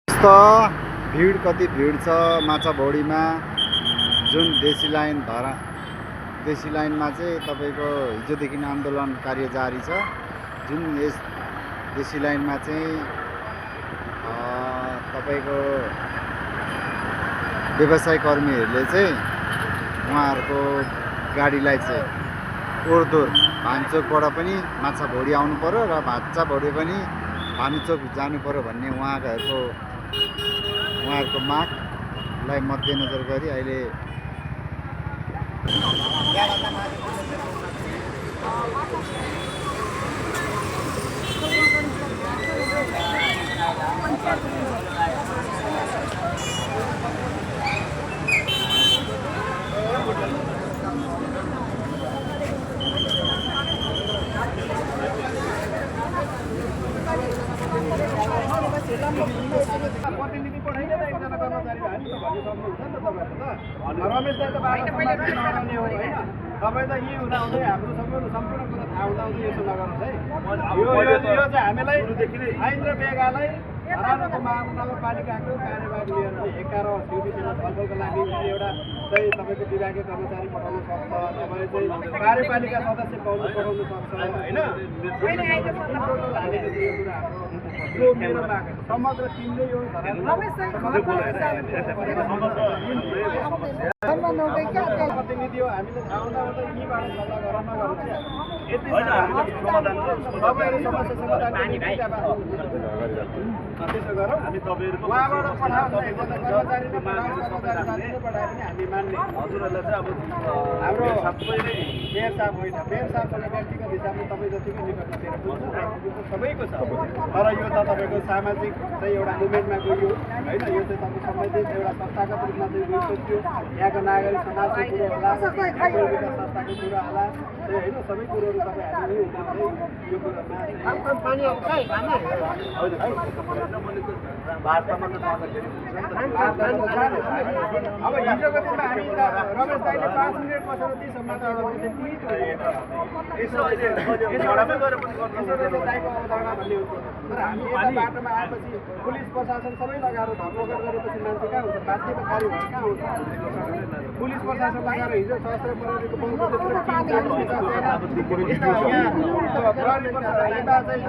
त भिड कति भिड छ माछाभौडीमा जुन देशी लाइनमा चाहिँ तपाईँको हिजोदेखि आन्दोलन कार्य जारी छ। जुन यस देशी लाइनमा चाहिँ तपाईँको व्यवसाय कर्मीहरूले चाहिँ उहाँहरूको गाडीलाई चाहिँ ओहोरदोहोर भान्चोकबाट पनि माछाभौडी आउनु पर्यो र माछाभौडी पनि भानुचोक जानु पर्यो भन्ने उहाँहरूको मागलाई मध्यनजर गरी अहिले प्रतिनिधि पठाइदिएर एकजना कर्मचारी भए नि त भन्नु सक्नुहुन्छ नि त तपाईँहरू त रमेश दाइ त बाटो नगर्ने हो होइन। तपाईँ त यी हुँदाहुँदै हाम्रो सम्पूर्ण कुरा थाहा हुँदाहुँदै यसो नगर्नुहोस् है। यो चाहिँ हामीलाई ऐन र बेगालाई हराउनको महानगरपालिकाको कार्यभार लिएर 11 त्यो विषयमा छलफलको लागि एउटा चाहिँ तपाईँको विभागीय कर्मचारी पठाउन सक्छ, तपाईँले चाहिँ कार्यपालिका सदस्य पठाउन सक्छ होइन। यो मेरो माग समग्र टिमले यो प्रतिनिधि हो। हामीले थाहा हुँदा यहीँबाट सल्लाह गरेर नगरौँ यति तपाईँहरू समस्या समाधान त्यसो गरौँ। हामी तपाईँहरूको उहाँबाट पठाउँछ एकजना कर्मचारी र कर्मचारी पठायो भने हामी मान्ने। हजुरहरूलाई चाहिँ अब हाम्रो सबैले मेयर साहब होइन, मेयर साहबसँग व्यक्तिगत हिसाबले तपाईँ जतिको निकटतिर पुग्छ सबैको छ। तर यो त तपाईँको सामाजिक चाहिँ एउटा मुभमेन्टमा गयो होइन। यो चाहिँ तपाईँ सम्बन्धित एउटा संस्थागत रूपमा चाहिँ गइसक्यो। यहाँको नागरिक समाजको कुरो होला, संस्थाको कुरो होला होइन। सबै कुरोहरू तपाईँ हामी उठाउँदै यो कुरोमा अब हिजोको दिनमा हामी रमेश दाइले 5 मिनट बसेर ती समाचार दाइको अवधारणा भन्ने हुन्छ। तर हामी यता बाटोमा आएपछि पुलिस प्रशासन सबै लगाएर धर्मघट गरेपछि मान्छे कहाँ हुन्छ, बाध्यकारी भएर कहाँ हुन्छ। पुलिस प्रशासन लगाएर हिजो सशस्त्र प्रहरीको बलको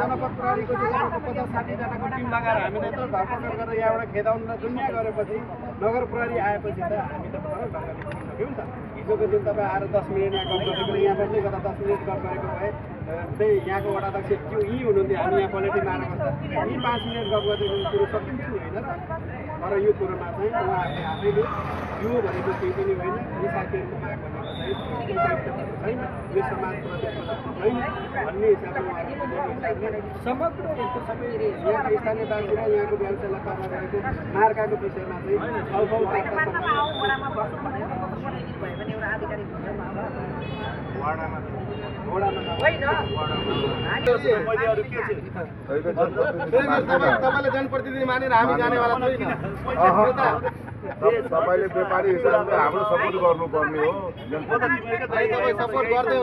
जनपद प्रहरीको 50-60 जनाको टिम लगाएर हामीले त धरपकड गरेर यहाँबाट खेदाउनलाई दुनियाँ गरेपछि नगर प्रहरी आएपछि त हामी त सक्यौँ नि त। हिजोको दिन तपाईँ आएर 10 मिनट यहाँ गफ गरेको, यहाँ बस्दै गर्दा 10 मिनट गफ गरेको भए चाहिँ यहाँको वडा अध्यक्ष त्यो यहीँ हुनुहुन्थ्यो, हामी यहाँ पलेटी मारेको छ यहीँ 5 मिनट गफ गरिदिएको कुरो सकिन्थ्यो नि होइन र। तर यो कुरोमा चाहिँ उहाँहरूले आफैले यो भनेको केही पनि होइन, यी साथीहरूको माग भनेको चाहिँ छैन, यो समाजप्रति छैन भन्ने हिसाबले उहाँहरूले समग्र यस्तो सबै यहाँको स्थानीयवासी र यहाँको व्यवसायलाई पर्न गएको मार्काको विषयमा चाहिँ छलफल तपाईँले जनप्रतिनिधि मानेर हामी जानेवाला छैन। तपाईँले व्यापारी हिसाबले हाम्रो सपोर्ट गर्नुपर्ने हो। सपोर्ट गर्दै